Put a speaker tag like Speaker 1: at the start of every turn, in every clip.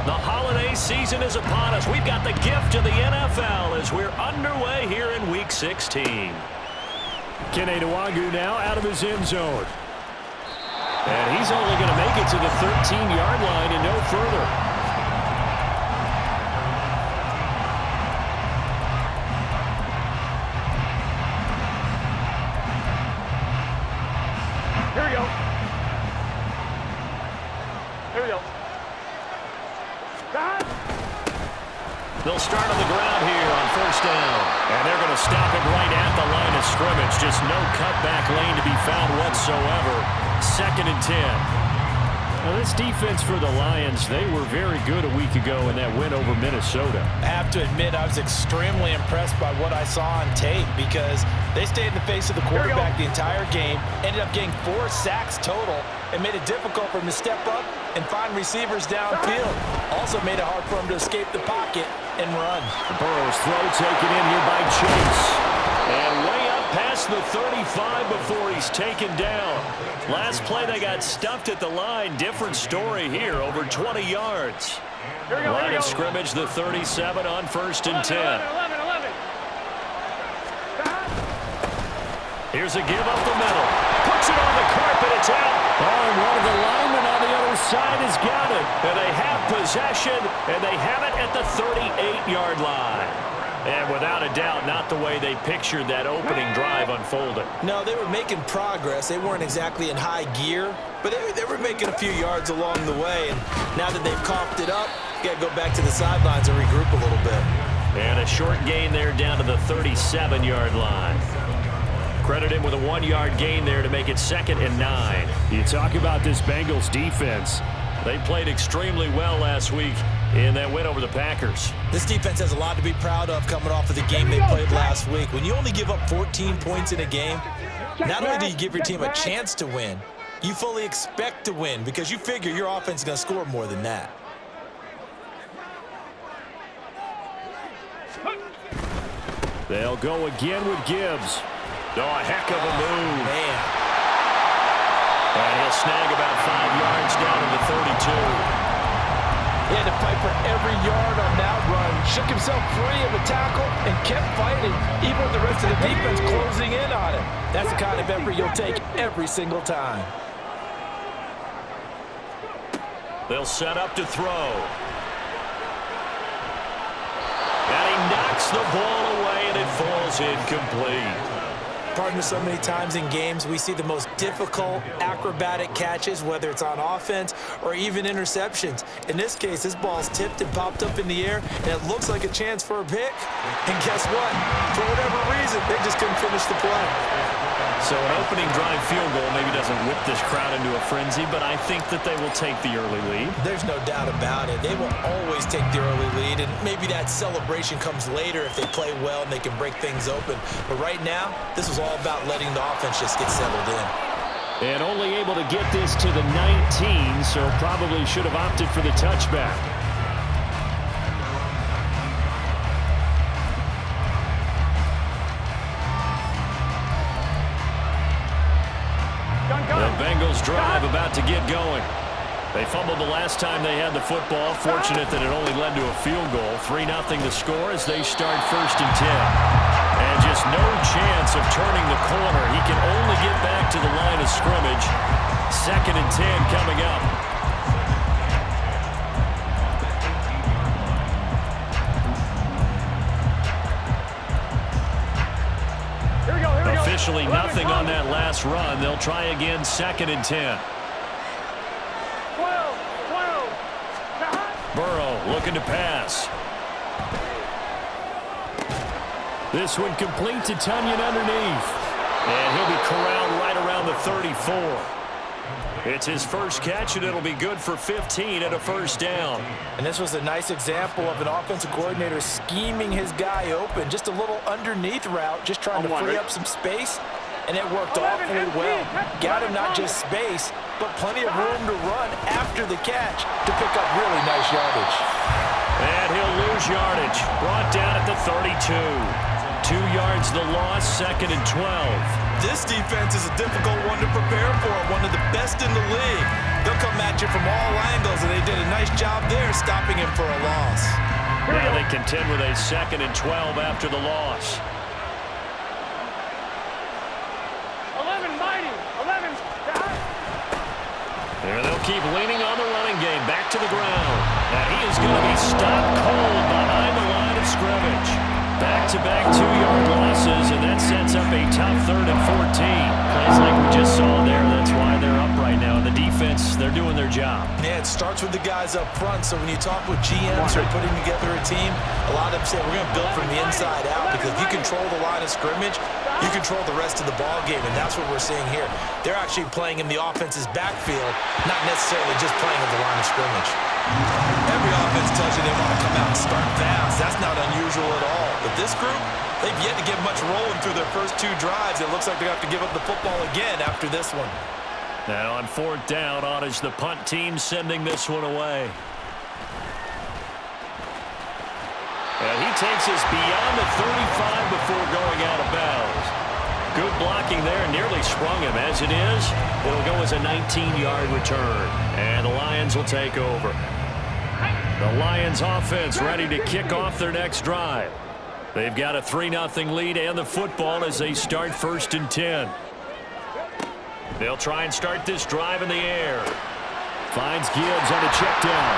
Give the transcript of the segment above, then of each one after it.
Speaker 1: The holiday season is upon us. We've got the gift of the NFL as we're underway here in Week 16.
Speaker 2: Kene Nwangwu now out of his end zone. And he's only going to make it to the 13-yard line and no further.
Speaker 3: Here we go. Here we go.
Speaker 1: They'll start on the ground here on first down. And they're going to stop it right at the line of scrimmage. Just no cutback lane to be found whatsoever. 2nd and 10.
Speaker 2: Now this defense for the Lions, they were very good a week ago in that win over Minnesota.
Speaker 4: I have to admit, I was extremely impressed by what I saw on tape because they stayed in the face of the quarterback the entire game, ended up getting 4 sacks total, and made it difficult for him to step up and find receivers downfield. Also made it hard for him to escape the pocket and run.
Speaker 2: Burrow's throw taken in here by Chase.
Speaker 1: And way up past the 35 before he's taken down. Last play they got stuffed at the line. Different story here, over 20 yards. Line of scrimmage, the 37 on 1st and 10.
Speaker 3: 11.
Speaker 1: Here's a give up the middle. Puts it on the carpet. It's out.
Speaker 2: Oh, and one of the linemen on the other side has got it.
Speaker 1: And they have possession, and they have it at the 38-yard line. And without a doubt, not the way they pictured that opening drive unfolding.
Speaker 4: No, they were making progress. They weren't exactly in high gear, but they were making a few yards along the way. And now that they've coughed it up, you got to go back to the sidelines and regroup a little bit.
Speaker 1: And a short gain there down to the 37-yard line. Credit him with a 1-yard gain there to make it 2nd and 9.
Speaker 2: You talk about this Bengals defense.
Speaker 1: They played extremely well last week in that win over the Packers.
Speaker 4: This defense has a lot to be proud of coming off of the game they played last week. When you only give up 14 points in a game, not only do you give your team a chance to win, you fully expect to win because you figure your offense is going to score more than that.
Speaker 2: They'll go again with Gibbs.
Speaker 1: Oh, a heck of a move.
Speaker 4: Man.
Speaker 1: And he'll snag about 5 yards down to the 32.
Speaker 4: He had to fight for every yard on that run. Shook himself free of a tackle and kept fighting, even with the rest of the defense closing in on him. That's the kind of effort you'll take every single time.
Speaker 1: They'll set up to throw. And he knocks the ball away, and it falls incomplete.
Speaker 4: Partner, so many times in games we see the most difficult acrobatic catches, whether it's on offense or even interceptions. In this case, this ball's tipped and popped up in the air, and it looks like a chance for a pick. And guess what? For whatever reason, they just couldn't finish the play.
Speaker 1: So an opening drive field goal maybe doesn't whip this crowd into a frenzy, but I think that they will take the early lead.
Speaker 4: There's no doubt about it. They will always take the early lead, and maybe that celebration comes later if they play well and they can break things open. But right now, this was all about letting the offense just get settled in.
Speaker 2: And only able to get this to the 19, so probably should have opted for the touchback.
Speaker 1: The Bengals drive about to get going. They fumbled the last time they had the football. Fortunate that it only led to a field goal. 3-0 the score as they start 1st and 10. And just no chance of turning the corner. He can only get back to the line of scrimmage. 2nd and 10 coming up. Officially nothing on that last run. They'll try again, 2nd and 10.
Speaker 3: 12.
Speaker 1: Burrow looking to pass.
Speaker 2: This one complete to Tunyon underneath.
Speaker 1: And he'll be corralled right around the 34. It's his first catch, and it'll be good for 15 at a 1st down.
Speaker 4: And this was a nice example of an offensive coordinator scheming his guy open. Just a little underneath route, just trying to free up some space. And it worked awfully well. Got him not just space, but plenty of room to run after the catch to pick up really nice yardage.
Speaker 1: And he'll lose yardage. Brought down at the 32.
Speaker 2: 2 yards the loss, 2nd and 12.
Speaker 4: This defense is a difficult one to prepare for, one of the best in the league. They'll come at you from all angles, and they did a nice job there stopping him for a loss.
Speaker 2: Now they contend with a 2nd and 12 after the loss.
Speaker 3: 11 mighty. 11.
Speaker 2: And they'll keep leaning on the running game. Back to the ground. And he is going to be stopped cold behind the line of scrimmage. Back-to-back 2-yard losses, and that sets up a tough 3rd and 14. Plays like we just saw there. That's why they're up right now. And the defense, they're doing their job.
Speaker 4: Yeah, it starts with the guys up front. So when you talk with GMs who are putting together a team, a lot of them say we're going to build from the inside out, because if you control the line of scrimmage, you control the rest of the ball game, and that's what we're seeing here. They're actually playing in the offense's backfield, not necessarily just playing in the line of scrimmage. Every offense tells you they want to come out and start fast. That's not unusual at all. But this group, they've yet to get much rolling through their first 2 drives. It looks like they're going to have to give up the football again after this one.
Speaker 2: Now on 4th down, on is the punt team sending this one away. And he takes us beyond the 35 before going out of bounds. Good blocking there, nearly sprung him. As it is, it'll go as a 19-yard return. And the Lions will take over. The Lions offense ready to kick off their next drive. They've got a 3-0 lead and the football as they start 1st and 10. They'll try and start this drive in the air. Finds Gibbs on a check down.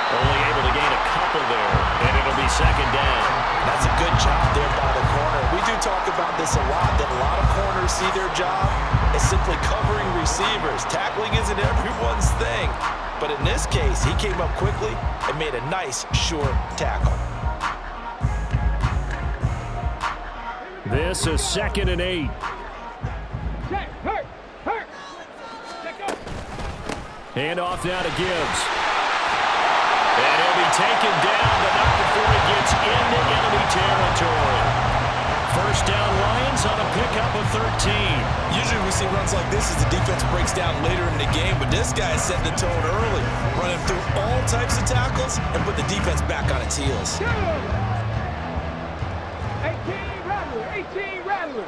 Speaker 2: Only able to gain a couple there, and it'll be 2nd down.
Speaker 4: That's a good job there by the corner. We do talk about this a lot, that a lot of corners see their job as simply covering receivers. Tackling isn't everyone's thing. But in this case, he came up quickly and made a nice, sure tackle.
Speaker 2: This is 2nd and 8.
Speaker 3: Hurt.
Speaker 2: Hand off now to Gibbs. And he'll be taken down, but not before he gets into enemy territory. 1st down Lions on a pickup of 13.
Speaker 4: Usually we see runs like this as the defense breaks down later in the game, but this guy is setting the tone early, running through all types of tackles and put the defense back on its heels.
Speaker 3: 18 Rattler.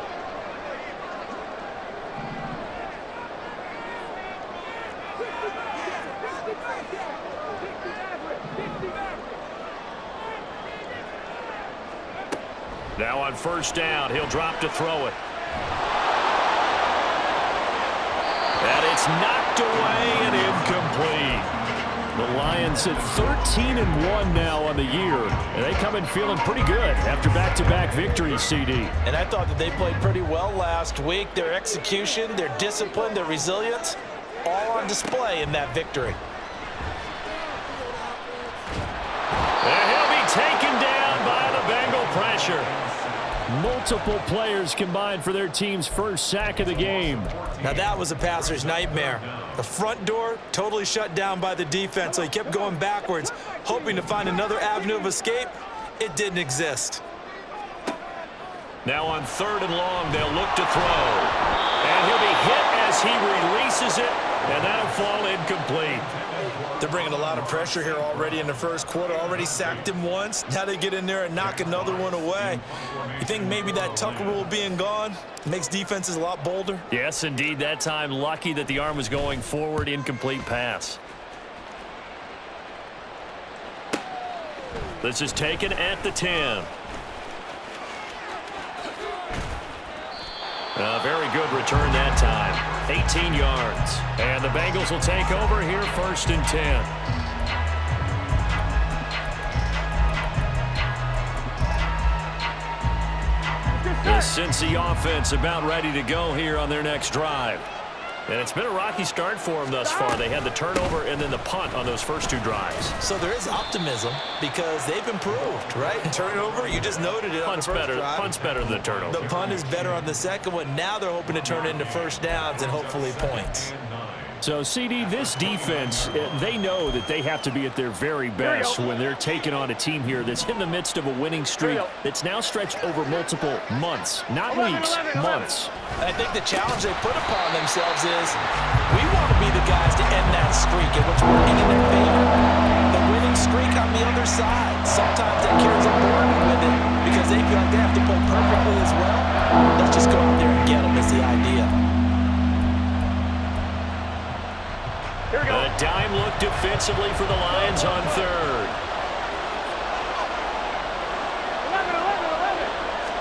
Speaker 2: Now on 1st down, he'll drop to throw it. And it's knocked away and incomplete. The Lions at 13-1 now on the year. And they come in feeling pretty good after back-to-back victories, CD.
Speaker 4: And I thought that they played pretty well last week. Their execution, their discipline, their resilience, all on display in that victory.
Speaker 2: And he'll be taken down by the Bengal pressure. Multiple players combined for their team's first sack of the game.
Speaker 4: Now that was a passer's nightmare. The front door totally shut down by the defense, so he kept going backwards, hoping to find another avenue of escape. It didn't exist.
Speaker 2: Now on 3rd and long, they'll look to throw. And he'll be hit as he releases it, and that'll fall incomplete.
Speaker 4: They're bringing a lot of pressure here already in the first quarter. Already sacked him once. Now they get in there and knock another one away. You think maybe that Tucker rule being gone makes defenses a lot bolder?
Speaker 2: Yes, indeed. That time, lucky that the arm was going forward. Incomplete pass. This is taken at the 10. A very good return that time. 18 yards. And the Bengals will take over here 1st and 10. The Cincy offense about ready to go here on their next drive. And it's been a rocky start for them thus far. They had the turnover and then the punt on those first 2 drives.
Speaker 4: So there is optimism because they've improved, right? Turnover, you just noted it on the first drive.
Speaker 2: Punt's better than the turnover.
Speaker 4: The punt is better on the second one. Now they're hoping to turn it into 1st downs and hopefully points.
Speaker 2: So, CD, this defense, they know that they have to be at their very best when they're taking on a team here that's in the midst of a winning streak that's now stretched over multiple months, not weeks, months.
Speaker 4: I think the challenge they put upon themselves is we want to be the guys to end that streak, and what's working in their favor, the winning streak on the other side. Sometimes that carries a burden with it because because they feel like they have to play perfectly as well. Let's just go out there and get them is the idea.
Speaker 2: Here we go.
Speaker 1: A dime look defensively for the Lions on third.
Speaker 3: 11.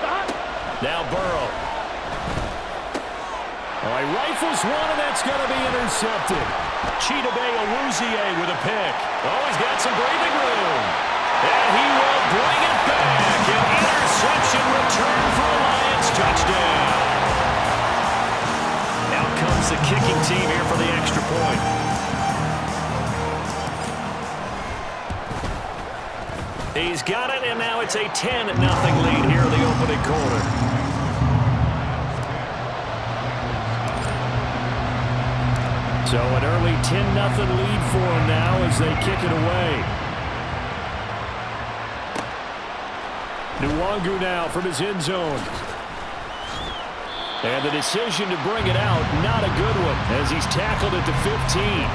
Speaker 3: Stop.
Speaker 1: Now Burrow. All right, rifles one, and that's going to be intercepted. Chidobe Awuzie with a pick. Oh, he's got some breathing room. And he will bring it back. An interception return for a Lions touchdown. Out comes the kicking team here for the extra point. He's got it, and now it's a 10-0 lead here in the opening quarter. So an early 10-0 lead for them now as they kick it away. Nwangu now from his end zone. And the decision to bring it out, not a good one, as he's tackled at the 15.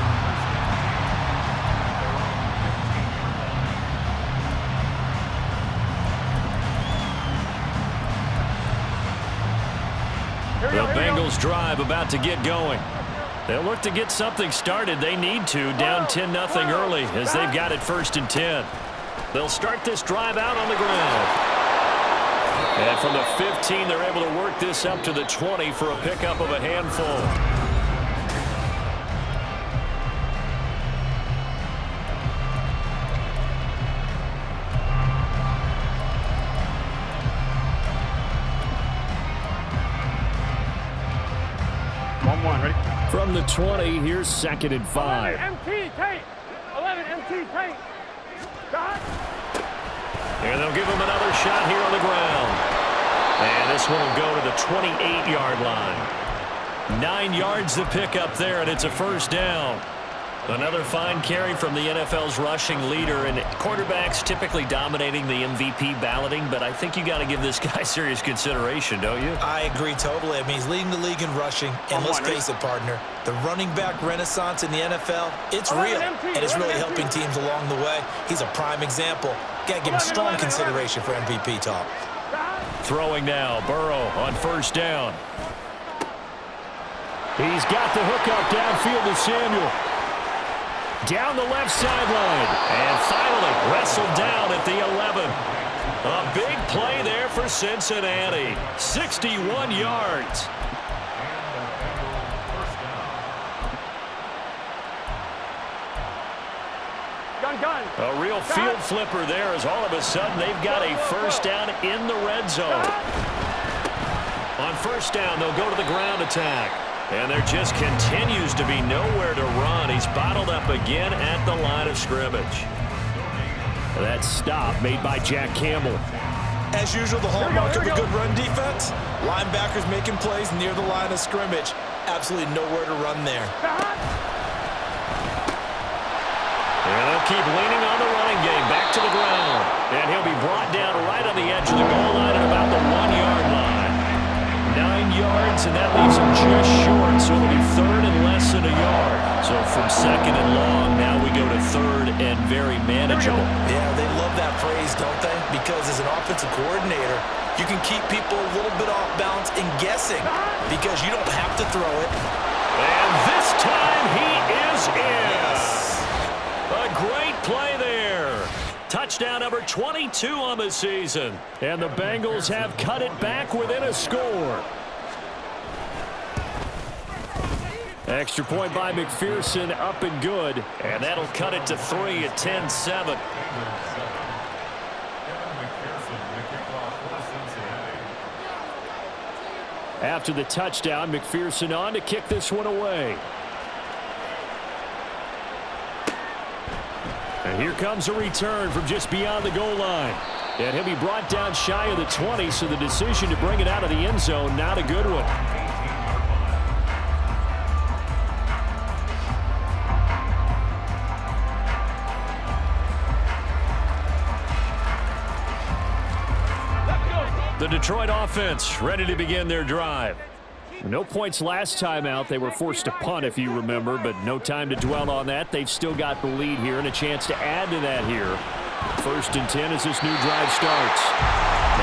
Speaker 1: The Bengals drive about to get going. They'll look to get something started. They need to, down 10-0 early as they've got it 1st and 10. They'll start this drive out on the ground. And from the 15, they're able to work this up to the 20 for a pickup of a handful.
Speaker 3: Ready?
Speaker 1: From the 20, here's 2nd and 5.
Speaker 3: 11 MT tape. 11 MT tape. Stop.
Speaker 1: And they'll give him another shot here on the ground. And this one will go to the 28-yard line. 9 yards to pick up there, and it's a 1st down. Another fine carry from the NFL's rushing leader, and quarterbacks typically dominating the MVP balloting, but I think you got to give this guy serious consideration, don't you?
Speaker 4: I agree totally. I mean, he's leading the league in rushing, and let's face it, partner, the running back renaissance in the NFL, it's real, and it's really helping teams along the way. He's a prime example. Got to give him strong consideration for MVP talk.
Speaker 1: Throwing now, Burrow on 1st down. He's got the hook up downfield to Samuel. Down the left sideline. And finally wrestled down at the 11. A big play there for Cincinnati. 61 yards.
Speaker 3: Gun.
Speaker 1: A real field flipper there as all of a sudden they've got a 1st down in the red zone. On 1st down, they'll go to the ground attack. And there just continues to be nowhere to run. He's bottled up again at the line of scrimmage. That stop made by Jack Campbell.
Speaker 4: As usual, the hallmark of a good run defense, linebackers making plays near the line of scrimmage. Absolutely nowhere to run there.
Speaker 1: And they'll keep leaning on the running game. Back to the ground. And he'll be brought down right on the edge of the goal line at about the 1-yard line. 9 yards, and that leaves him just short, so it'll be 3rd and less than a yard. So from 2nd and long, now we go to 3rd and very manageable.
Speaker 4: Yeah, they love that phrase, don't they? Because as an offensive coordinator, you can keep people a little bit off balance and guessing because you don't have to throw it.
Speaker 1: And this time he is in. A great play there. Touchdown number 22 on the season. And the Bengals have cut it back within a score. Extra point by McPherson, up and good. And that'll cut it to 3 at 10-7. After the touchdown, McPherson on to kick this one away. And here comes a return from just beyond the goal line. And he'll be brought down shy of the 20, so the decision to bring it out of the end zone, not a good one. The Detroit offense ready to begin their drive. No points last time out. They were forced to punt, if you remember, but no time to dwell on that. They've still got the lead here and a chance to add to that here. 1st and 10 as this new drive starts.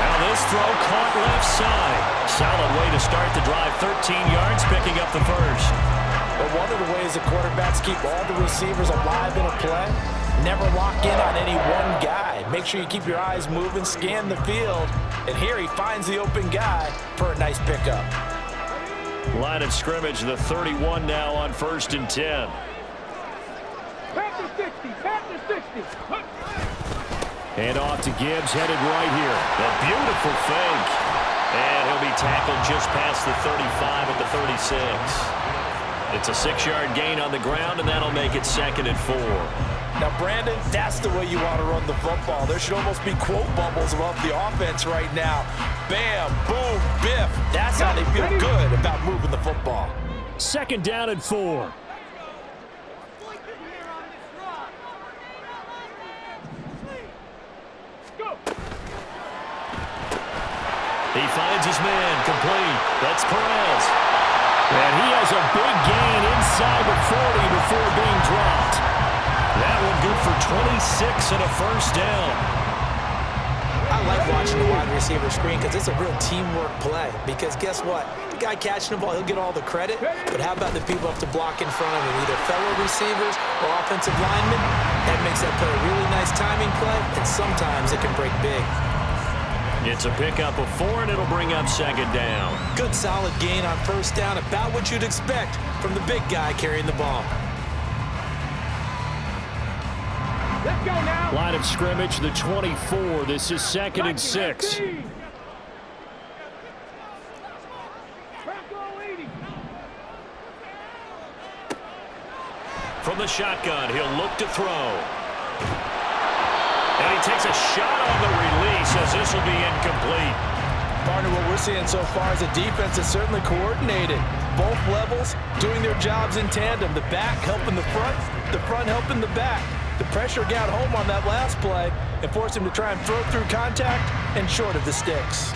Speaker 1: Now this throw caught left side. Solid way to start the drive. 13 yards, picking up the first.
Speaker 4: But one of the ways the quarterbacks keep all the receivers alive in a play, never lock in on any one guy. Make sure you keep your eyes moving, scan the field. And here he finds the open guy for a nice pickup.
Speaker 1: Line of scrimmage, the 31 now on 1st and 10.
Speaker 3: Back to 60, back to 60.
Speaker 1: And off to Gibbs, headed right here. The beautiful fake. And he'll be tackled just past the 35 at the 36. It's a 6-yard gain on the ground, and that'll make it 2nd and 4.
Speaker 4: Now, Brandon, that's the way you want to run the football. There should almost be quote bubbles above the offense right now. Bam, boom, biff. That's how they feel good about moving the football.
Speaker 1: 2nd down and 4. He finds his man, complete. That's Perez. And he has a big gain inside the 40 before being dropped. That one good for 26 and a 1st down.
Speaker 4: I like watching the wide receiver screen because it's a real teamwork play. Because guess what? The guy catching the ball, he'll get all the credit. But how about the people up to block in front of him, either fellow receivers or offensive linemen? That makes that play a really nice timing play, and sometimes it can break big.
Speaker 1: It's a pickup of 4, and it'll bring up 2nd down.
Speaker 4: Good solid gain on 1st down, about what you'd expect from the big guy carrying the ball.
Speaker 3: Let's go now.
Speaker 1: Line of scrimmage, the 24. This is 2nd and 6. From the shotgun, he'll look to throw. And he takes a shot on the release as this will be incomplete.
Speaker 4: Partner, what we're seeing so far is a defense that's certainly coordinated. Both levels doing their jobs in tandem. The back helping the front helping the back. The pressure got home on that last play and forced him to try and throw through contact and short of the sticks.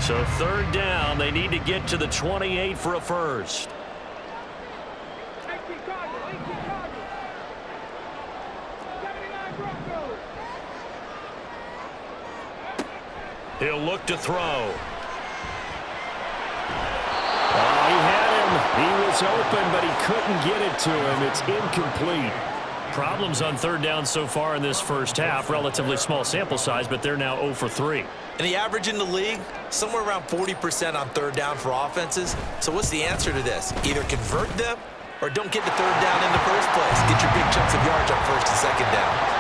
Speaker 1: So 3rd down, they need to get to the 28 for a first. He'll look to throw. Oh, he had him. He was open, but he couldn't get it to him. It's incomplete. Problems on 3rd down so far in this first half. Relatively small sample size, but they're now 0 for 3.
Speaker 4: And the average in the league, somewhere around 40% on 3rd down for offenses. So what's the answer to this? Either convert them or don't get the 3rd down in the first place. Get your big chunks of yards on 1st and 2nd down.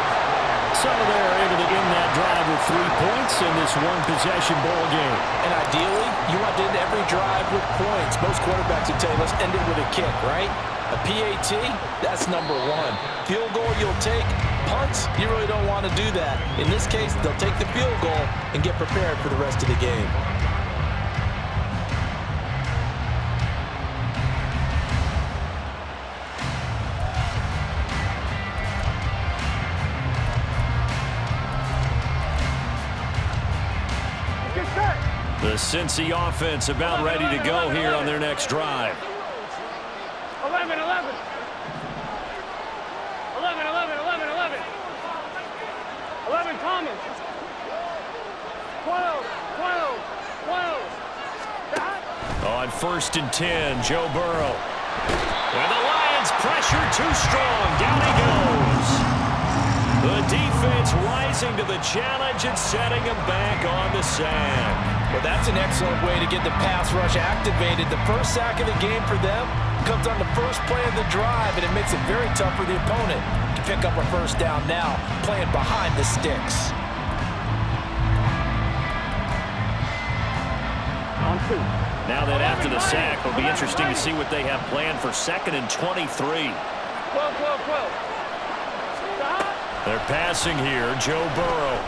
Speaker 1: So they're able to end that drive with 3 points in this one-possession ball game.
Speaker 4: And ideally, you want to end every drive with points. Most quarterbacks would tell you, let's end it with a kick, right? A PAT, that's number 1. Field goal, you'll take. Punts, you really don't want to do that. In this case, they'll take the field goal and get prepared for the rest of the game.
Speaker 1: The Cincy offense about ready to go here on their next drive.
Speaker 3: 11, 11. 11, 11, 11, 11. 11, Thomas. 12, 12, 12.
Speaker 1: On 1st and 10, Joe Burrow. And the Lions pressure too strong. Down he goes. The defense rising to the challenge and setting him back on the sack.
Speaker 4: Well, that's an excellent way to get the pass rush activated. The first sack of the game for them comes on the first play of the drive, and it makes it very tough for the opponent to pick up a 1st down now, playing behind the sticks.
Speaker 3: On 2.
Speaker 1: Now that after the sack, it'll be interesting to see what they have planned for 2nd and 23.
Speaker 3: 12, 12, 12.
Speaker 1: They're passing here, Joe Burrow.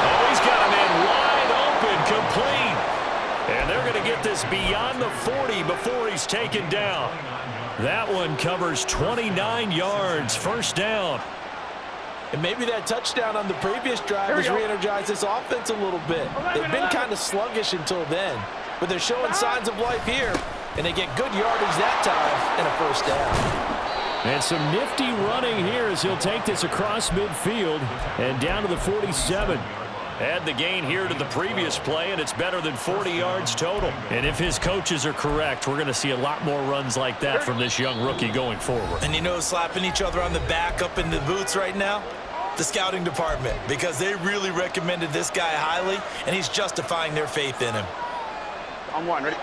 Speaker 1: Oh, he's got a man wide open, complete. And they're going to get this beyond the 40 before he's taken down. That one covers 29 yards, 1st down.
Speaker 4: And maybe that touchdown on the previous drive has re-energized this offense a little bit. They've been kind of sluggish until then, but they're showing signs of life here. and they get good yardage that time and a first down.
Speaker 1: And some nifty running here as he'll take this across midfield and down to the 47.
Speaker 2: Add the gain here to the previous play, and it's better than 40 yards total.
Speaker 1: And if his coaches are correct, we're going to see a lot more runs like that from this young rookie going forward.
Speaker 4: And you know, slapping each other on the back up in the boots right now? The scouting department, because they really recommended this guy highly, and he's justifying their faith in him.
Speaker 3: On one, ready?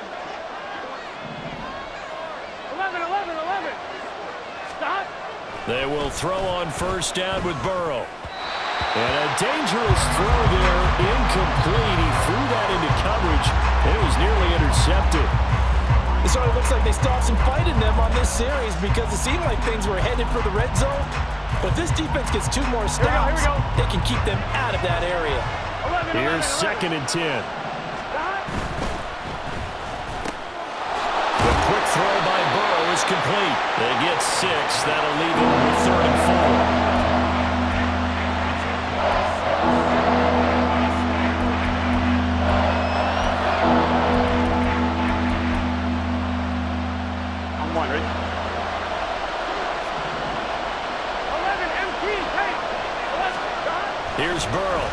Speaker 3: 11, 11, 11. Stop.
Speaker 1: They will throw on first down with Burrow. And a dangerous throw there, incomplete. He threw that into coverage, and it was nearly intercepted.
Speaker 4: So it looks like they still have some fight in them on this series because it seemed like things were headed for the red zone. But this defense gets 2 more stops. They can keep them out of that area.
Speaker 3: 11,
Speaker 1: Here's
Speaker 3: 11,
Speaker 1: second and 10.
Speaker 3: Stop.
Speaker 1: The quick throw by Burrow is complete. They get 6. That'll leave them with 3rd and 4.
Speaker 3: One, ready? 11 MT, take. 11, stop.
Speaker 1: Here's Burrow.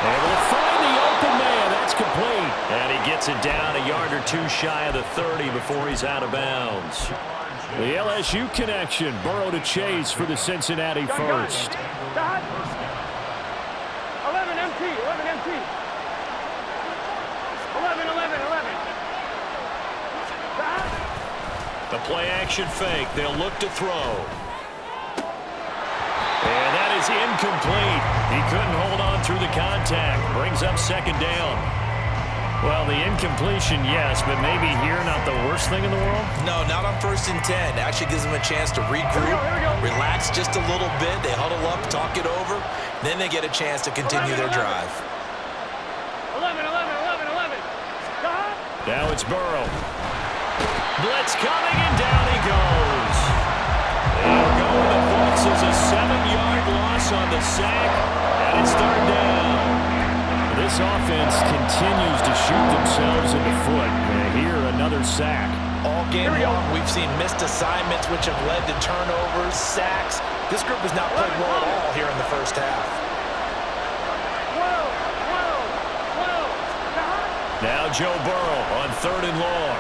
Speaker 1: Able to find the open man. That's complete. And he gets it down a yard or 2 shy of the 30 before he's out of bounds. The LSU connection. Burrow to Chase for the Cincinnati first.
Speaker 3: Stop. 11 MT, 11 MT. 11, 11, 11. Stop.
Speaker 1: The play-action fake. They'll look to throw. And that is incomplete. He couldn't hold on through the contact. Brings up second down. Well, the incompletion, yes, but maybe here not the worst thing in the world?
Speaker 4: No, not on 1st and 10. Actually gives them a chance to regroup, relax just a little bit. They huddle up, talk it over. Then they get a chance to continue their drive.
Speaker 3: 11, 11, 11, 11. Stop.
Speaker 1: Now it's Burrow. Blitz coming, and down he goes. They'll go in the books as a 7-yard loss on the sack, and it's 3rd down. This offense continues to shoot themselves in the foot. And here, another sack.
Speaker 4: All game long, we've seen missed assignments, which have led to turnovers, sacks. This group has not played well at all here in the first half.
Speaker 3: 12, 12, 12. Stop.
Speaker 1: Now Joe Burrow on 3rd and long.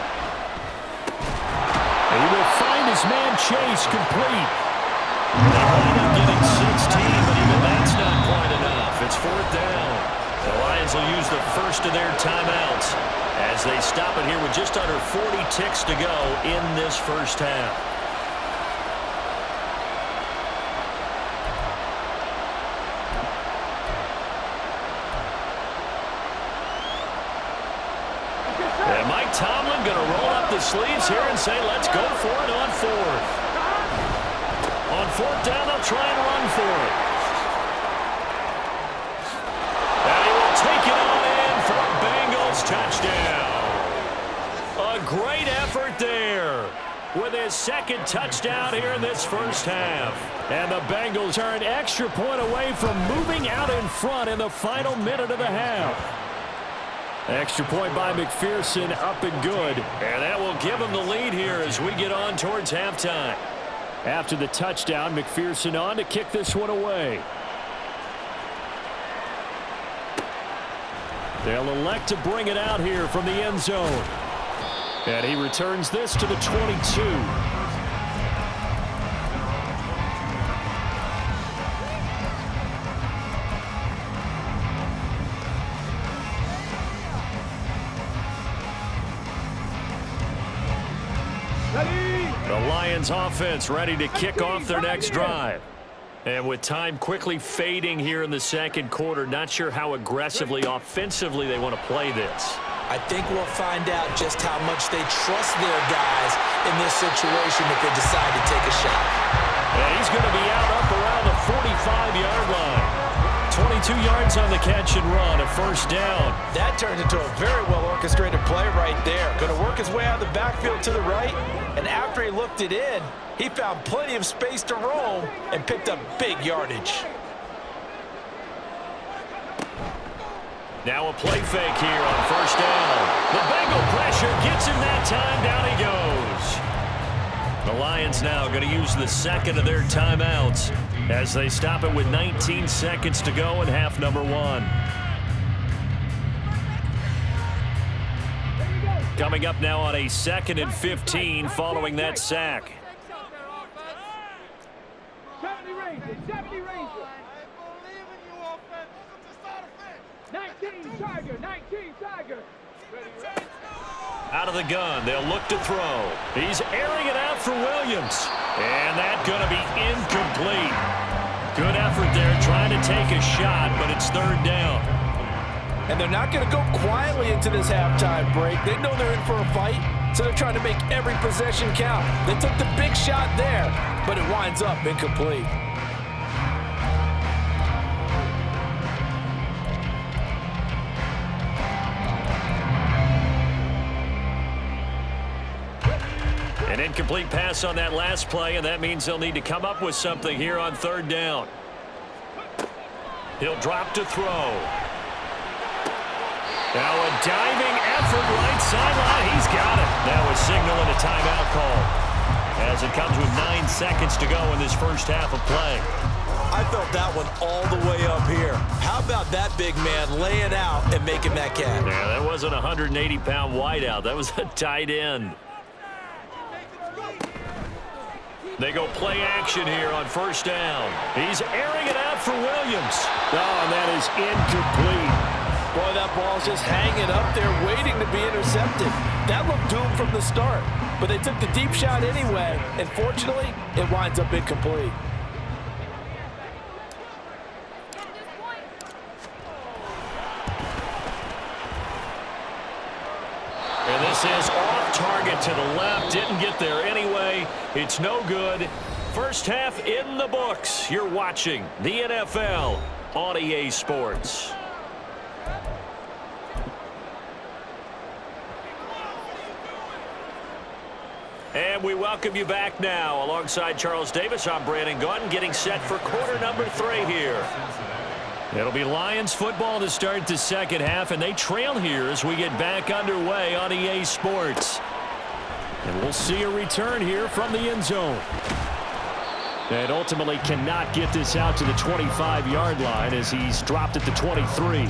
Speaker 1: He will find his man Chase complete. They wind up getting 16, but even that's not quite enough. It's 4th down. The Lions will use the first of their timeouts as they stop it here with just under 40 ticks to go in this first half. And Mike Tomlin going to roll up the sleeves here and say, let's go for it on 4th. On 4th down, they'll try and run for it. And he will take it on in for a Bengals touchdown. A great effort there with his 2nd touchdown here in this first half. And the Bengals are an extra point away from moving out in front in the final minute of the half. Extra point by McPherson, up and good. And that will give him the lead here as we get on towards halftime. After the touchdown, McPherson on to kick this one away. They'll elect to bring it out here from the end zone. And he returns this to the 22. The Lions offense ready to kick off their next drive. And with time quickly fading here in the 2nd quarter, not sure how aggressively, offensively they want to play this.
Speaker 4: I think we'll find out just how much they trust their guys in this situation if they decide to take a shot.
Speaker 1: And he's going to be out up around the 45-yard line. 22 yards on the catch and run, a first down.
Speaker 4: That turned into a very well-orchestrated play right there. Going to work his way out of the backfield to the right, and after he looked it in, he found plenty of space to roam and picked up big yardage.
Speaker 1: Now a play fake here on first down. The Bengal pressure gets him And that time down he goes. The Lions now going to use the second of their timeouts as they stop it with 19 seconds to go in half number one. Coming up now on a 2nd and 15 following that sack.
Speaker 3: 70 Rangers, 70 Rangers. 19 Tiger, 19 Tiger.
Speaker 1: Out of the gun, they'll look to throw. He's airing it out for Williams. And that's going to be incomplete. Good effort there trying to take a shot, but it's 3rd down.
Speaker 4: And they're not going to go quietly into this halftime break. They know they're in for a fight, so they're trying to make every possession count. They took the big shot there, but it winds up incomplete.
Speaker 1: An incomplete pass on that last play, and that means they'll need to come up with something here on 3rd down. He'll drop to throw. Now a diving effort right sideline. He's got it. That was signaling a timeout call as it comes with 9 seconds to go in this first half of play.
Speaker 4: I felt that one all the way up here. How about that big man laying out and making that catch?
Speaker 1: Yeah, that wasn't a 180-pound wideout. That was a tight end. They go play action here on 1st down. He's airing it out for Williams. Oh, and that is incomplete.
Speaker 4: Boy, that ball's just hanging up there waiting to be intercepted. That looked doomed from the start, but they took the deep shot anyway, and fortunately, it winds up incomplete.
Speaker 1: And this is off target to the left. Didn't get there anyway. It's no good. First half in the books. You're watching the NFL on EA Sports. And we welcome you back now. Alongside Charles Davis, I'm Brandon Gaudin, getting set for quarter number 3 here. It'll be Lions football to start the second half, and they trail here as we get back underway on EA Sports. And we'll see a return here from the end zone. And ultimately cannot get this out to the 25-yard line as he's dropped at the 23.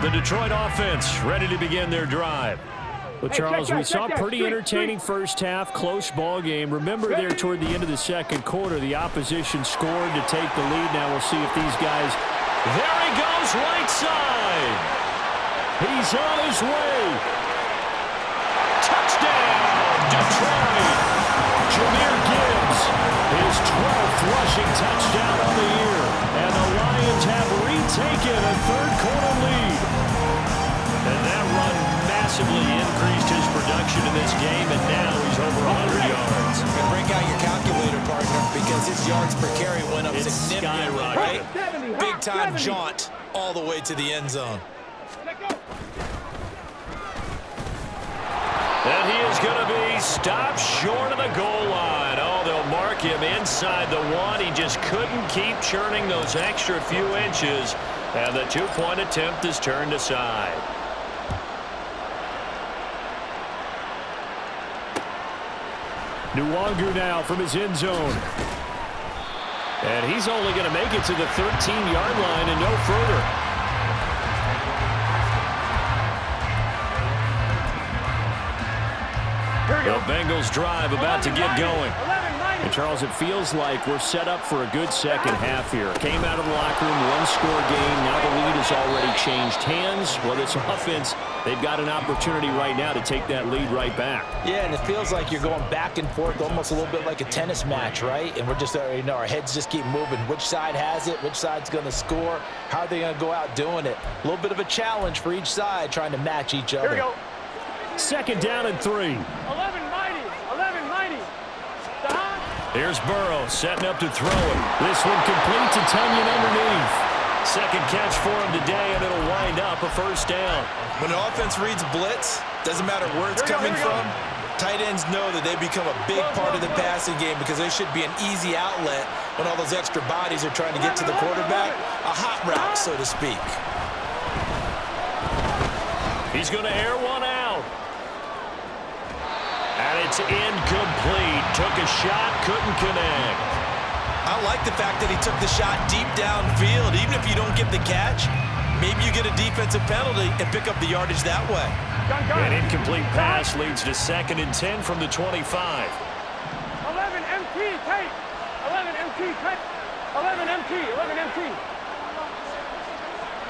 Speaker 1: The Detroit offense ready to begin their drive. Well, Charles, we saw a pretty entertaining first half, close ball game. Remember there toward the end of the second quarter, the opposition scored to take the lead. Now we'll see if these guys... There he goes, right side. He's on his way. Touchdown, Detroit. Jahmyr Gibbs, his 12th rushing touchdown on the year. And the Lions have retaken a third-quarter lead. And that run massively increased his production in this game, and now he's over 100 yards.
Speaker 4: You can break out your calculator, partner, because his yards per carry went up significantly, right? Big-time jaunt all the way to the end zone.
Speaker 1: And he is going to be stopped short of the goal line. Oh, they'll mark him inside the 1. He just couldn't keep churning those extra few inches, and the 2-point attempt is turned aside. Nwangu now from his end zone. And he's only going to make it to the 13-yard line and no further. The Bengals drive about to get going. And Charles, it feels like we're set up for a good second half here. Came out of the locker room, one-score game. Now the lead has already changed hands. Well, this offense, they've got an opportunity right now to take that lead right back.
Speaker 4: Yeah, and it feels like you're going back and forth, almost a little bit like a tennis match, right? And we're just, our heads just keep moving. Which side has it? Which side's going to score? How are they going to go out doing it? A little bit of a challenge for each side, trying to match each other.
Speaker 3: Here we go.
Speaker 1: Second down and 3.
Speaker 3: 11 mighty. 11 mighty.
Speaker 1: Here's Burrow setting up to throw it. This one complete to Tunyon underneath. Second catch for him today, and it'll wind up a first down.
Speaker 4: When the offense reads blitz, doesn't matter where it's coming from, Tight ends know that they become a big part of the passing game because they should be an easy outlet when all those extra bodies are trying to get to the quarterback. A hot route, so to speak.
Speaker 1: He's going to air one out. And it's incomplete. Took a shot, couldn't connect.
Speaker 4: I like the fact that he took the shot deep downfield. Even if you don't get the catch, maybe you get a defensive penalty and pick up the yardage that way.
Speaker 1: An incomplete pass leads to 2nd and 10 from the 25.
Speaker 3: 11 MT, tape. 11 MT, tape. 11 MT, 11 MT.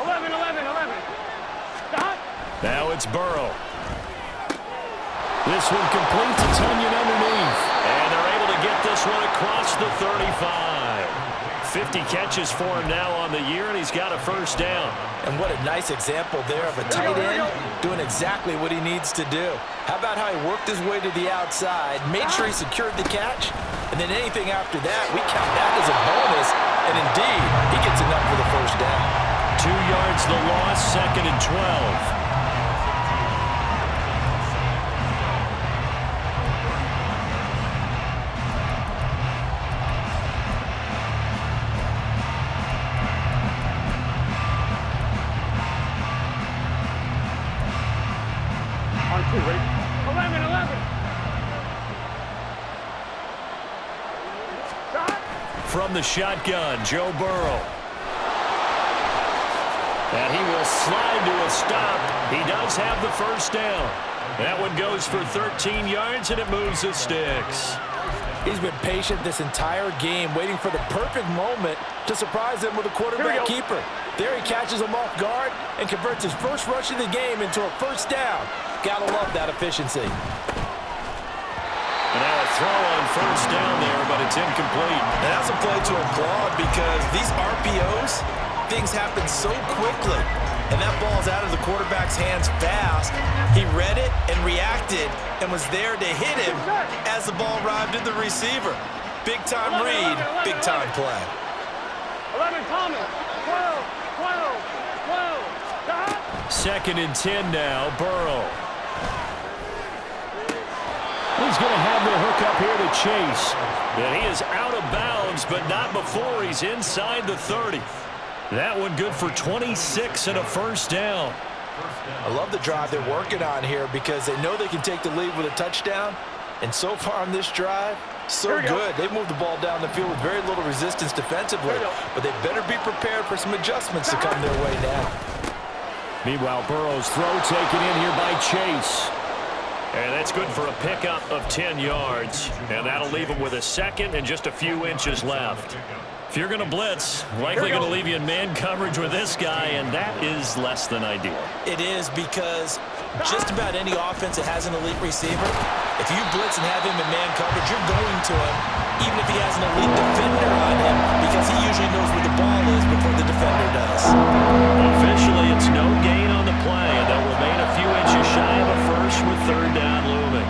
Speaker 3: 11, 11, 11. Stop.
Speaker 1: Now it's Burrow. This one complete to Tunyon underneath. And they're able to get this one across the 35. 50 catches for him now on the year, and he's got a first down.
Speaker 4: And what a nice example there of a tight end doing exactly what he needs to do. How about how he worked his way to the outside, made sure he secured the catch, and then anything after that, we count that as a bonus. And indeed, he gets enough for the first down.
Speaker 1: 2 yards the loss, 2nd and 12.
Speaker 3: On 2, ready? 11, 11. Stop.
Speaker 1: From the shotgun, Joe Burrow. And he will slide to a stop. He does have the first down. That one goes for 13 yards, and it moves the sticks.
Speaker 4: He's been patient this entire game, waiting for the perfect moment to surprise them with a quarterback keeper. There he catches him off guard and converts his first rush of the game into a first down. Gotta love that efficiency.
Speaker 1: And now a throw on first down there, but it's incomplete.
Speaker 4: And that's a play to applaud because these RPOs, things happen so quickly. And that ball's out of the quarterback's hands fast. He read it and reacted and was there to hit him as the ball arrived at the receiver. Big-time read, big-time play.
Speaker 3: 11, Thomas. 12, 12, 12. Stop.
Speaker 1: 2nd and 10 now, Burrow. He's going to have the hook up here to Chase. And he is out of bounds, but not before he's inside the 30. That one good for 26 and a first down.
Speaker 4: I love the drive they're working on here because they know they can take the lead with a touchdown. And so far on this drive, so good. They've moved the ball down the field with very little resistance defensively. But they better be prepared for some adjustments to come their way now.
Speaker 1: Meanwhile, Burrow's throw taken in here by Chase. And that's good for a pickup of 10 yards. And that'll leave him with a second and just a few inches left. If you're going to blitz, likely going to leave you in man coverage with this guy, and that is less than ideal.
Speaker 4: It is because just about any offense that has an elite receiver, if you blitz and have him in man coverage, you're going to him, even if he has an elite defender on him, because he usually knows where the ball is before the defender does.
Speaker 1: Officially, it's no gain on the play, and they'll remain a few inches shy of a first with 3rd down looming.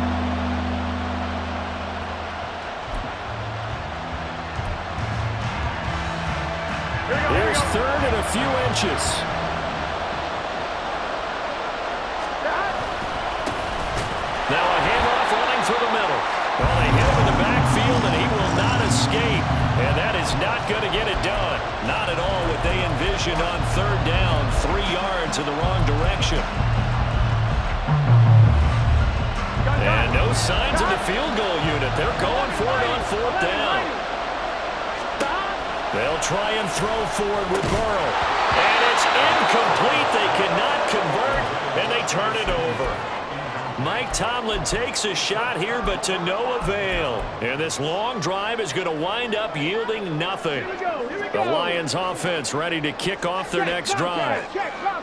Speaker 1: Here's 3rd and a few inches. Now a handoff running through the middle. Well, they hit him in the backfield, and he will not escape. And that is not going to get it done. Not at all what they envisioned on 3rd down. 3 yards in the wrong direction. And no signs of the field goal unit. They're going for it on 4th down. They'll try and throw forward with Burrow. And it's incomplete. They cannot convert, and they turn it over. Mike Tomlin takes a shot here, but to no avail. And this long drive is going to wind up yielding nothing. The Lions offense ready to kick off their next drive.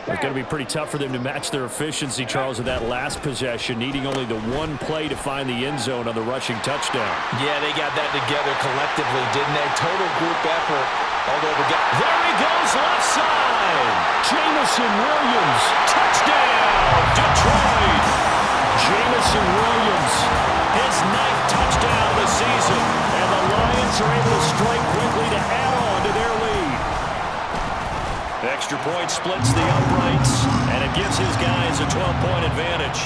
Speaker 1: It's going to be pretty tough for them to match their efficiency, Charles, with that last possession, needing only the one play to find the end zone on the rushing touchdown.
Speaker 4: Yeah, they got that together collectively, didn't they? Total group effort. Although
Speaker 1: there he goes, left side. Jamison Williams, touchdown, Detroit. Jamison Williams, his 9th touchdown of the season, and the Lions are able to strike quickly to add on to their lead. The extra point splits the uprights, and it gives his guys a 12-point advantage.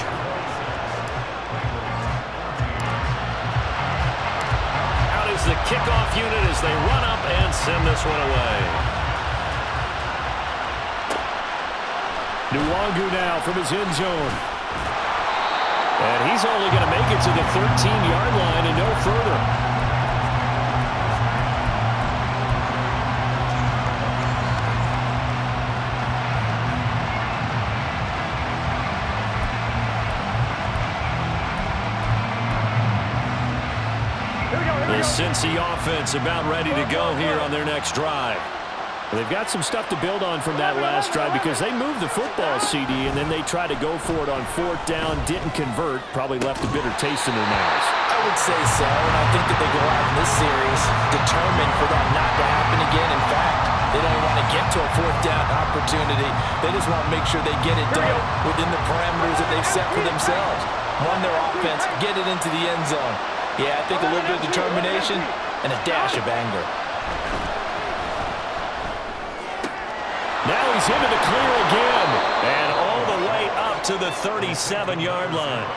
Speaker 1: is the kickoff unit as they run up and send this one away. Nwangu now from his end zone. And he's only going to make it to the 13-yard line and no further. The Cincy offense about ready to go here on their next drive. They've got some stuff to build on from that last drive because they moved the football, CD, and then they tried to go for it on 4th down, didn't convert, probably left a bitter taste in their mouths.
Speaker 4: I would say so, and I think that they go out in this series determined for that not to happen again. In fact, they don't want to get to a 4th down opportunity. They just want to make sure they get it done within the parameters that they've set for themselves. Run their offense, get it into the end zone. Yeah, I think a little bit of determination and a dash of anger.
Speaker 1: Now he's into the clear again, and all the way up to the 37-yard line.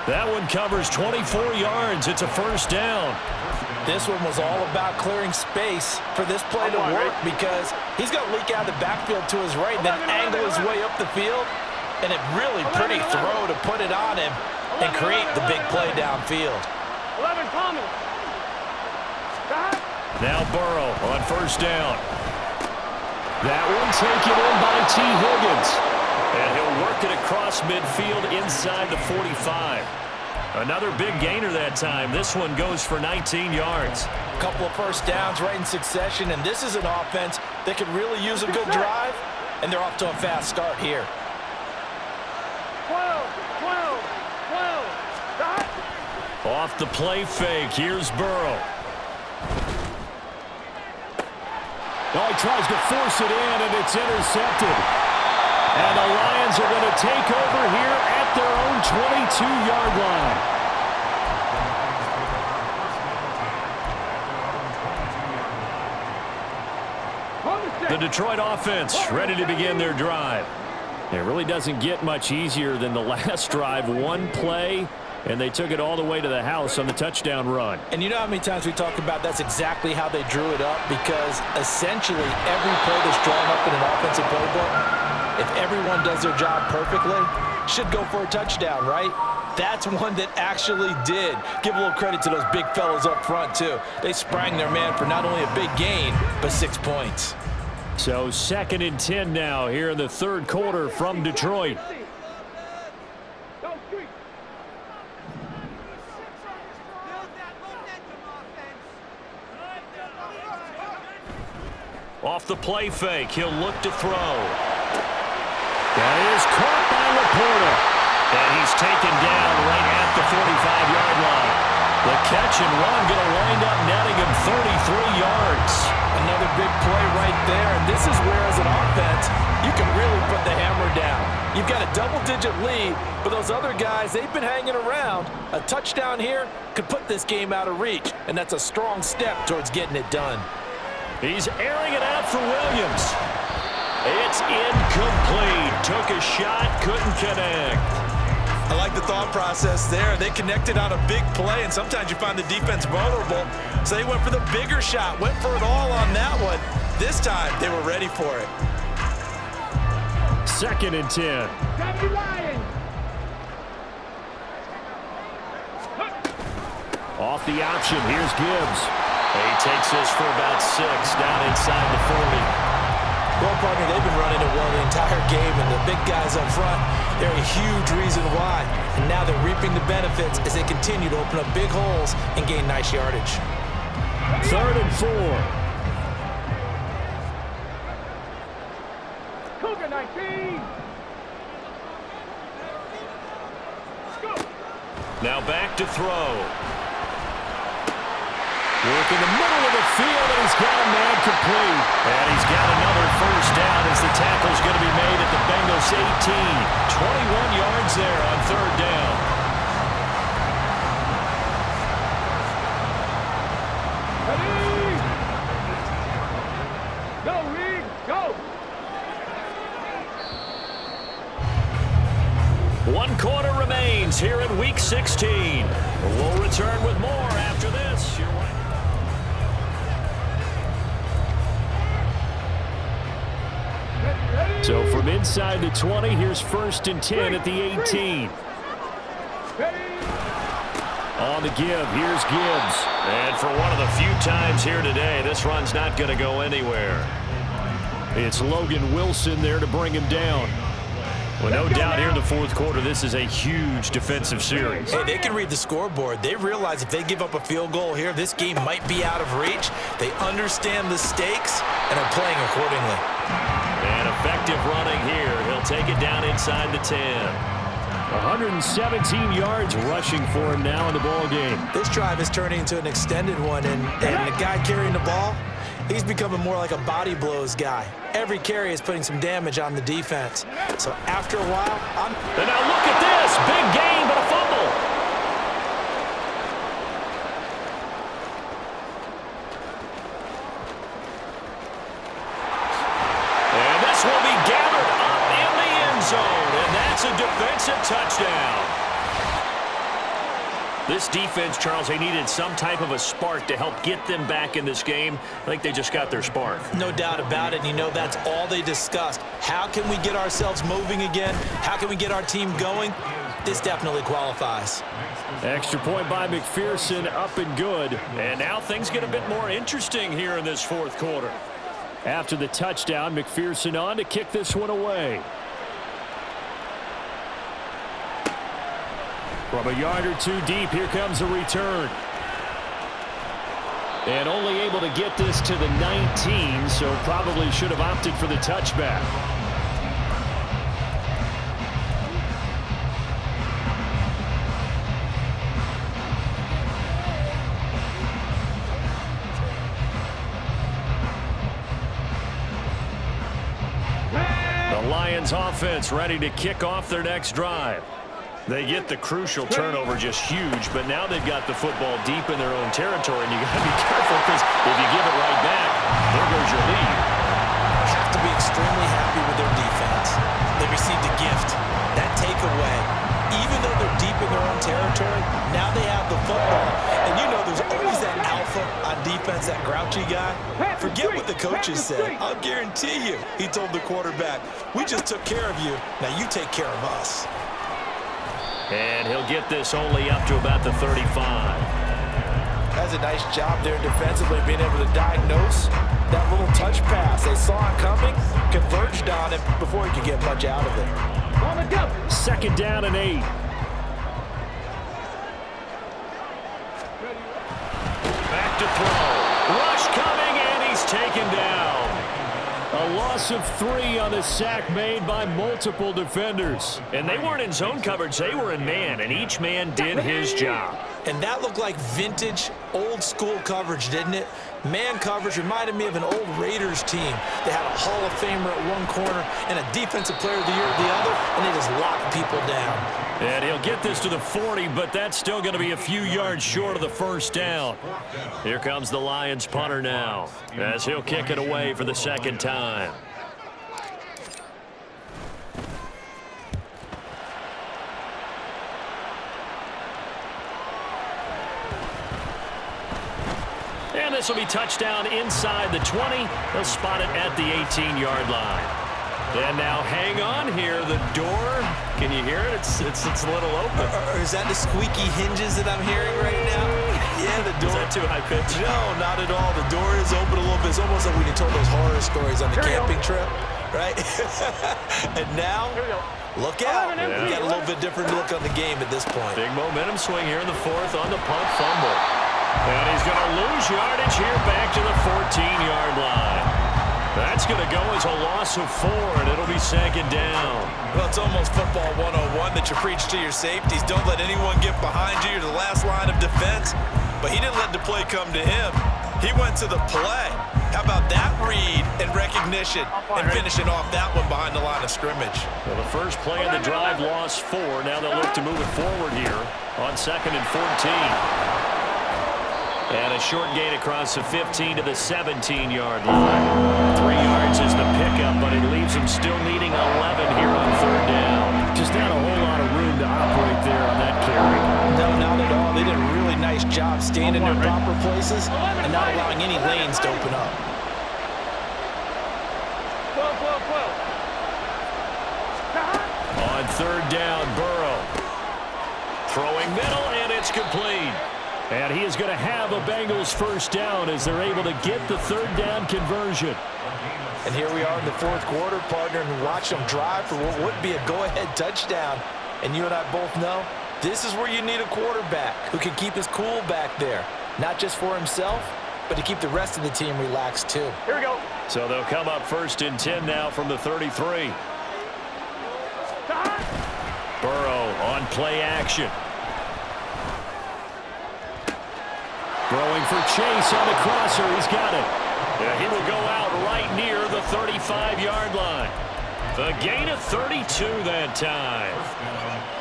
Speaker 1: That one covers 24 yards. It's a 1st down.
Speaker 4: This one was all about clearing space for this play to work because he's going to leak out of the backfield to his right and then angle his way up the field. And a really pretty throw to put it on him and create the big play downfield.
Speaker 3: 11 Thomas.
Speaker 1: Now Burrow on 1st down. That one taken in by T. Higgins. And he'll work it across midfield inside the 45. Another big gainer that time. This one goes for 19 yards.
Speaker 4: A couple of 1st downs right in succession, and this is an offense that could really use a good drive, and they're off to a fast start here.
Speaker 3: 12. Stop.
Speaker 1: Off the play fake. Here's Burrow. Oh, he tries to force it in, and it's intercepted. And the Lions are going to take over here at their own 22-yard line. The Detroit offense ready to begin their drive. It really doesn't get much easier than the last drive. One play, and they took it all the way to the house on the touchdown run.
Speaker 4: And you know how many times we talk about that's exactly how they drew it up, because essentially every play that's drawn up in an offensive playbook, if everyone does their job perfectly, should go for a touchdown, right? That's one that actually did. Give a little credit to those big fellas up front, too. They sprang their man for not only a big gain, but 6 points.
Speaker 1: So 2nd and 10 now here in the 3rd quarter from Detroit. Off the play fake, he'll look to throw. That is caught by Laporta. And he's taken down right at the 45-yard line. The catch and run going to wind up netting him 33 yards.
Speaker 4: Another big play right there. And this is where, as an offense, you can really put the hammer down. You've got a double-digit lead, but those other guys, they've been hanging around. A touchdown here could put this game out of reach, and that's a strong step towards getting it done.
Speaker 1: He's airing it out for Williams. It's incomplete. Took a shot, couldn't connect.
Speaker 4: I like the thought process there. They connected on a big play, and sometimes you find the defense vulnerable. So they went for the bigger shot, went for it all on that one. This time, they were ready for it.
Speaker 1: 2nd and 10. Off the option, here's Gibbs. He takes this for about 6 down inside the 40.
Speaker 4: Well, partner, they've been running it well the entire game, and the big guys up front, they're a huge reason why. And now they're reaping the benefits as they continue to open up big holes and gain nice yardage.
Speaker 1: 3rd and 4.
Speaker 3: Cougar 19.
Speaker 1: Now back to throw. Work in the middle of the field, and he's got a man complete. And he's got another 1st down as the tackle's going to be made at the Bengals 18. 21 yards there on 3rd down.
Speaker 3: Ready? Go, Reed, go.
Speaker 1: 1 quarter remains here in Week 16. We'll return with more after this. You're right. So from inside the 20, here's 1st and 10 at the 18. On the give, here's Gibbs.
Speaker 2: And for one of the few times here today, this run's not going to go anywhere.
Speaker 1: It's Logan Wilson there to bring him down. Well, no doubt here in the 4th quarter, this is a huge defensive series.
Speaker 4: Hey, they can read the scoreboard. They realize if they give up a field goal here, this game might be out of reach. They understand the stakes and are playing accordingly.
Speaker 2: And effective running here. He'll take it down inside the 10.
Speaker 1: 117 yards rushing for him now in the ball game.
Speaker 4: This drive is turning into an extended one, and the guy carrying the ball, he's becoming more like a body blows guy. Every carry is putting some damage on the defense. So after a while,
Speaker 2: And now look at this. Big gain, but a fumble. And this will be gathered up in the end zone. And that's a defensive touchdown. This defense, Charles, they needed some type of a spark to help get them back in this game. I think they just got their spark.
Speaker 4: no doubt about it, and you know that's all they discussed. How can we get ourselves moving again? How can we get our team going? This definitely qualifies.
Speaker 1: Extra point by McPherson, up and good.
Speaker 2: And now things get a bit more interesting here in this 4th quarter.
Speaker 1: After the touchdown, McPherson on to kick this one away. From a yard or two deep, here comes a return. And only able to get this to the 19, so probably should have opted for the touchback. The Lions offense ready to kick off their next drive.
Speaker 2: They get the crucial turnover, just huge, but now they've got the football deep in their own territory, and you got to be careful because if you give it right back, there goes your lead.
Speaker 4: Have to be extremely happy with their defense. They received a gift. That takeaway, even though they're deep in their own territory, now they have the football. And you know there's always that alpha on defense, that grouchy guy. Forget what the coaches said. I'll guarantee you, he told the quarterback, we just took care of you. Now you take care of us.
Speaker 2: And he'll get this only up to about the 35.
Speaker 4: That's a nice job there defensively, being able to diagnose that little touch pass. They saw it coming, converged on it before he could get much out of it.
Speaker 1: 2nd down and 8.
Speaker 2: Back to throw. Rush coming, and he's taken down.
Speaker 1: A loss of 3 on the sack made by multiple defenders.
Speaker 2: And they weren't in zone coverage. They were in man, and each man did his job.
Speaker 4: And that looked like vintage, old-school coverage, didn't it? Man coverage reminded me of an old Raiders team. They had a Hall of Famer at one corner and a Defensive Player of the Year at the other, and they just locked people down.
Speaker 1: And he'll get this to the 40, but that's still going to be a few yards short of the 1st down.
Speaker 2: Here comes the Lions punter now, as he'll kick it away for the 2nd time. And this will be touchdown inside the 20. They'll spot it at the 18-yard line. And now hang on here. The door, can you hear it? It's a little open.
Speaker 4: Or is that the squeaky hinges that I'm hearing right now? Yeah, the door.
Speaker 2: Is that too high pitch?
Speaker 4: No, not at all. The door is open a little bit. It's almost like when you told those horror stories on the camping trip, right? And now, look out.
Speaker 2: Yeah.
Speaker 4: We got a little bit different look on the game at this point.
Speaker 2: Big momentum swing here in the 4th on the punt fumble. And he's going to lose yardage here back to the 14-yard line. That's going to go as a loss of 4, and it'll be 2nd down.
Speaker 4: Well, it's almost football 101 that you preach to your safeties. Don't let anyone get behind you. You're the last line of defense. But he didn't let the play come to him. He went to the play. How about that read and recognition and finishing off that one behind the line of scrimmage?
Speaker 2: Well, the first play of the drive lost 4. Now they'll look to move it forward here on 2nd and 14. And a short gain across the 15 to the 17-yard line. 3 yards is the pickup, but it leaves them still needing 11 here on 3rd down.
Speaker 1: Just not a whole lot of room to operate there on that carry.
Speaker 4: No, not at all. They did a really nice job staying in their proper places and not allowing any lanes to open up.
Speaker 3: 12, 12, 12.
Speaker 1: On third down, Burrow. Throwing middle, and it's complete. And he is going to have a Bengals first down as they're able to get the third down conversion.
Speaker 4: And here we are in the fourth quarter, partner, and watch them drive for what would be a go-ahead touchdown. And you and I both know this is where you need a quarterback who can keep his cool back there, not just for himself, but to keep the rest of the team relaxed too.
Speaker 3: Here we go.
Speaker 1: So they'll come up first and 10 now from the 33. Burrow on play action. Throwing for Chase on the crosser. He's got it. Yeah, he will go out right near the 35-yard line. The gain of 32 that time.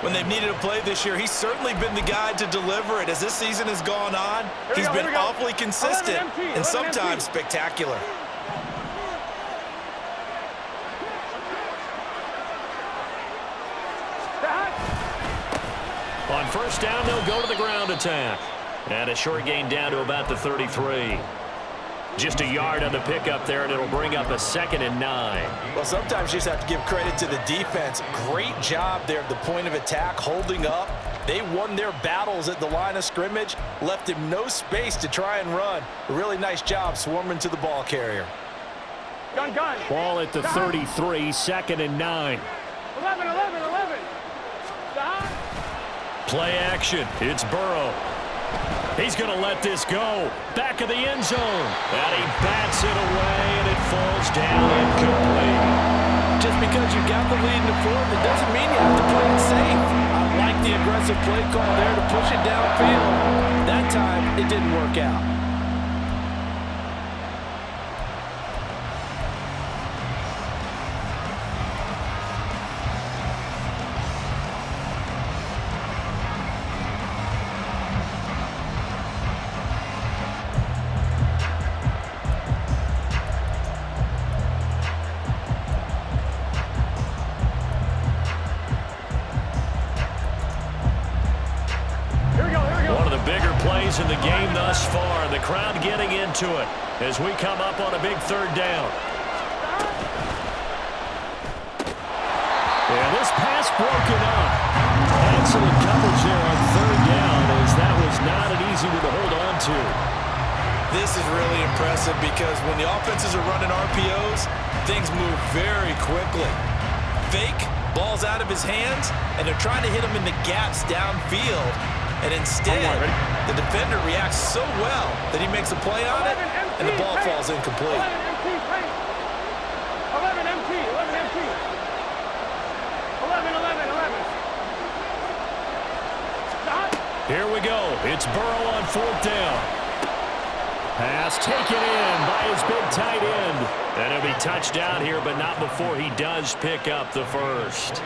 Speaker 4: When they've needed a play this year, he's certainly been the guy to deliver it. As this season has gone on, he's been awfully consistent and sometimes spectacular.
Speaker 1: On first down, they'll go to the ground attack. And a short gain down to about the 33. Just a yard on the pickup there, and it'll bring up a 2nd and 9.
Speaker 4: Well, sometimes you just have to give credit to the defense. Great job there at the point of attack, holding up. They won their battles at the line of scrimmage, left him no space to try and run. A really nice job swarming to the ball carrier.
Speaker 3: Gun.
Speaker 1: Ball at the 33, 2nd and 9.
Speaker 3: 11.
Speaker 1: Play action. It's Burrow. He's going to let this go. Back of the end zone. And he bats it away, and it falls down incomplete.
Speaker 4: Just because you got the lead in the fourth, it doesn't mean you have to play it safe. I like the aggressive play call there to push it downfield. That time, it didn't work out.
Speaker 1: In the game thus far, the crowd getting into it as we come up on a big third down. Yeah, this pass broken up. Excellent coverage there on third down, as that was not an easy one to hold on to.
Speaker 4: This is really impressive because when the offenses are running RPOs, things move very quickly. Fake, ball's out of his hands, and they're trying to hit him in the gaps downfield. And instead, the defender reacts so well that he makes a play on it, and the ball falls incomplete.
Speaker 3: 11 MT. 11.
Speaker 1: Here we go. It's Burrow on fourth down. Pass taken in by his big tight end. And it'll be touchdown here, but not before he does pick up the first.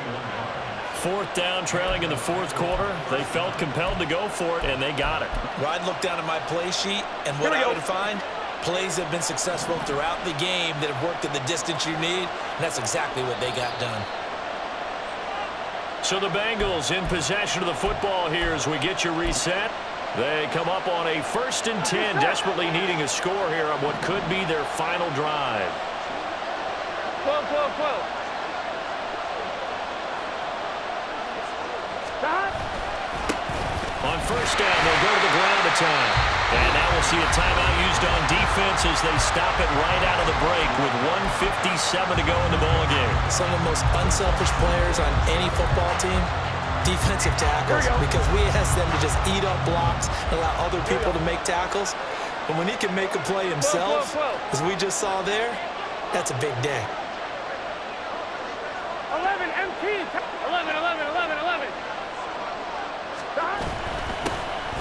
Speaker 1: Fourth down, trailing in the fourth quarter. They felt compelled to go for it, and they got it.
Speaker 4: Well, I'd look down at my play sheet, and what I would find, plays have been successful throughout the game that have worked at the distance you need, and that's exactly what they got done.
Speaker 1: So the Bengals in possession of the football here as we get you reset. They come up on a 1st and 10, desperately needing a score here on what could be their final drive.
Speaker 3: 12.
Speaker 1: On first down, they'll go to the ground attack. And now we'll see a timeout used on defense as they stop it right out of the break with 1:57 to go in the ballgame.
Speaker 4: Some of the most unselfish players on any football team, defensive tackles, because we ask them to just eat up blocks and allow other people to make tackles. But when he can make a play himself, as we just saw there, that's a big day.
Speaker 3: 11 MT. 11.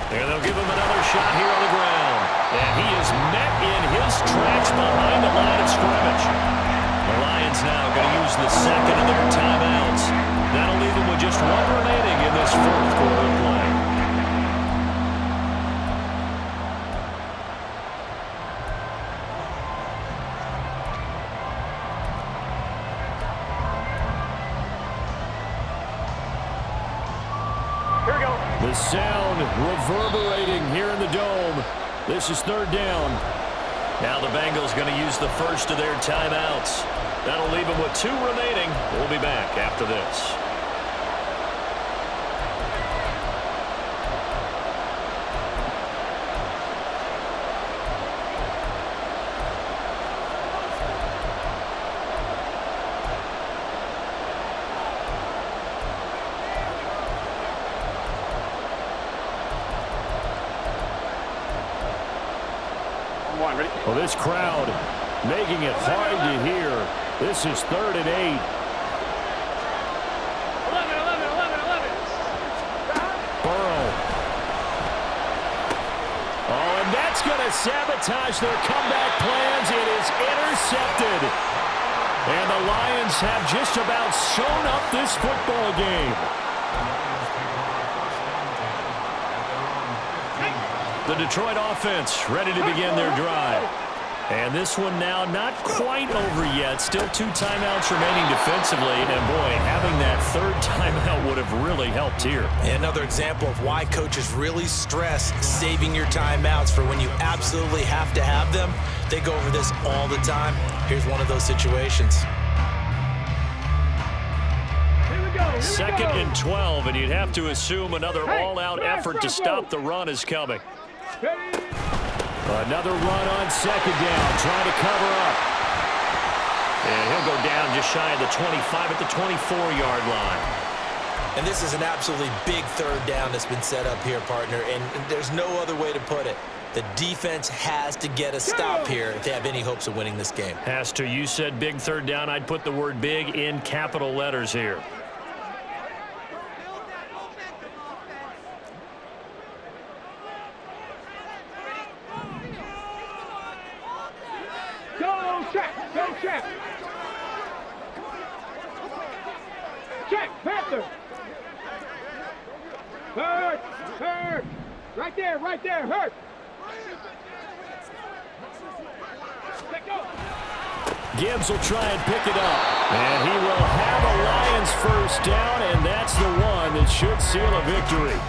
Speaker 1: And they'll give him another shot here on the ground. And he is met in his tracks behind the line of scrimmage. The Lions now going to use the second of their timeouts. That'll leave them with just one remaining in this fourth quarter of play. The sound reverberating here in the dome. This is third down. Now the Bengals going to use the first of their timeouts. That'll leave them with 2 remaining. We'll be back after this.
Speaker 3: One, ready?
Speaker 1: Well, this crowd making it hard to hear. This is 3rd and 8.
Speaker 3: 11.
Speaker 1: Burrow. Oh, and that's going to sabotage their comeback plans. It is intercepted. And the Lions have just about sewn up this football game. The Detroit offense ready to begin their drive. And this one now not quite over yet. Still 2 timeouts remaining defensively. And, boy, having that 3rd timeout would have really helped here.
Speaker 4: Another example of why coaches really stress saving your timeouts for when you absolutely have to have them. They go over this all the time. Here's one of those situations.
Speaker 3: Here we go.
Speaker 1: 2nd and 12, and you'd have to assume another all-out effort to stop the run is coming. Another run on 2nd down, trying to cover up. And he'll go down just shy of the 25 at the 24-yard line.
Speaker 4: And this is an absolutely big 3rd down that's been set up here, partner, and there's no other way to put it. The defense has to get a stop here if they have any hopes of winning this game.
Speaker 1: Has to. You said big 3rd down. I'd put the word big in capital letters here.
Speaker 3: Go check. Check, Panther. Hurt. Right there, hurt. Let go.
Speaker 1: Gibbs will try and pick it up. And he will have a Lions 1st down, and that's the one that should seal a victory.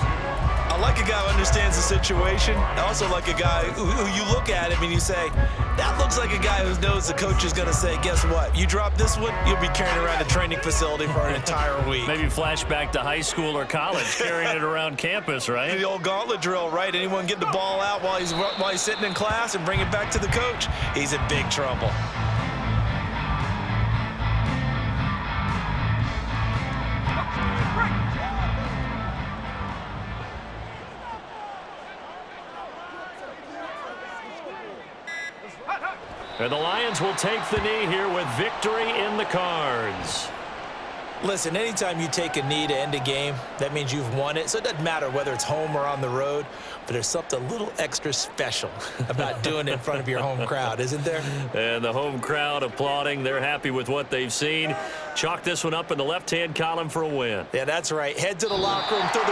Speaker 4: I like a guy who understands the situation. I also like a guy who you look at him and you say, that looks like a guy who knows the coach is going to say, guess what? You drop this one, you'll be carrying around a training facility for an entire week.
Speaker 1: Maybe flashback to high school or college, carrying it around campus, right?
Speaker 4: The old gauntlet drill, right? Anyone get the ball out while he's sitting in class and bring it back to the coach? He's in big trouble.
Speaker 1: And the Lions will take the knee here with victory in the cards.
Speaker 4: Listen, anytime you take a knee to end a game, that means you've won it. So it doesn't matter whether it's home or on the road, but there's something a little extra special about doing it in front of your home crowd, isn't there?
Speaker 1: And the home crowd applauding. They're happy with what they've seen. Chalk this one up in the left-hand column for a win.
Speaker 4: Yeah, that's right. Head to the locker room.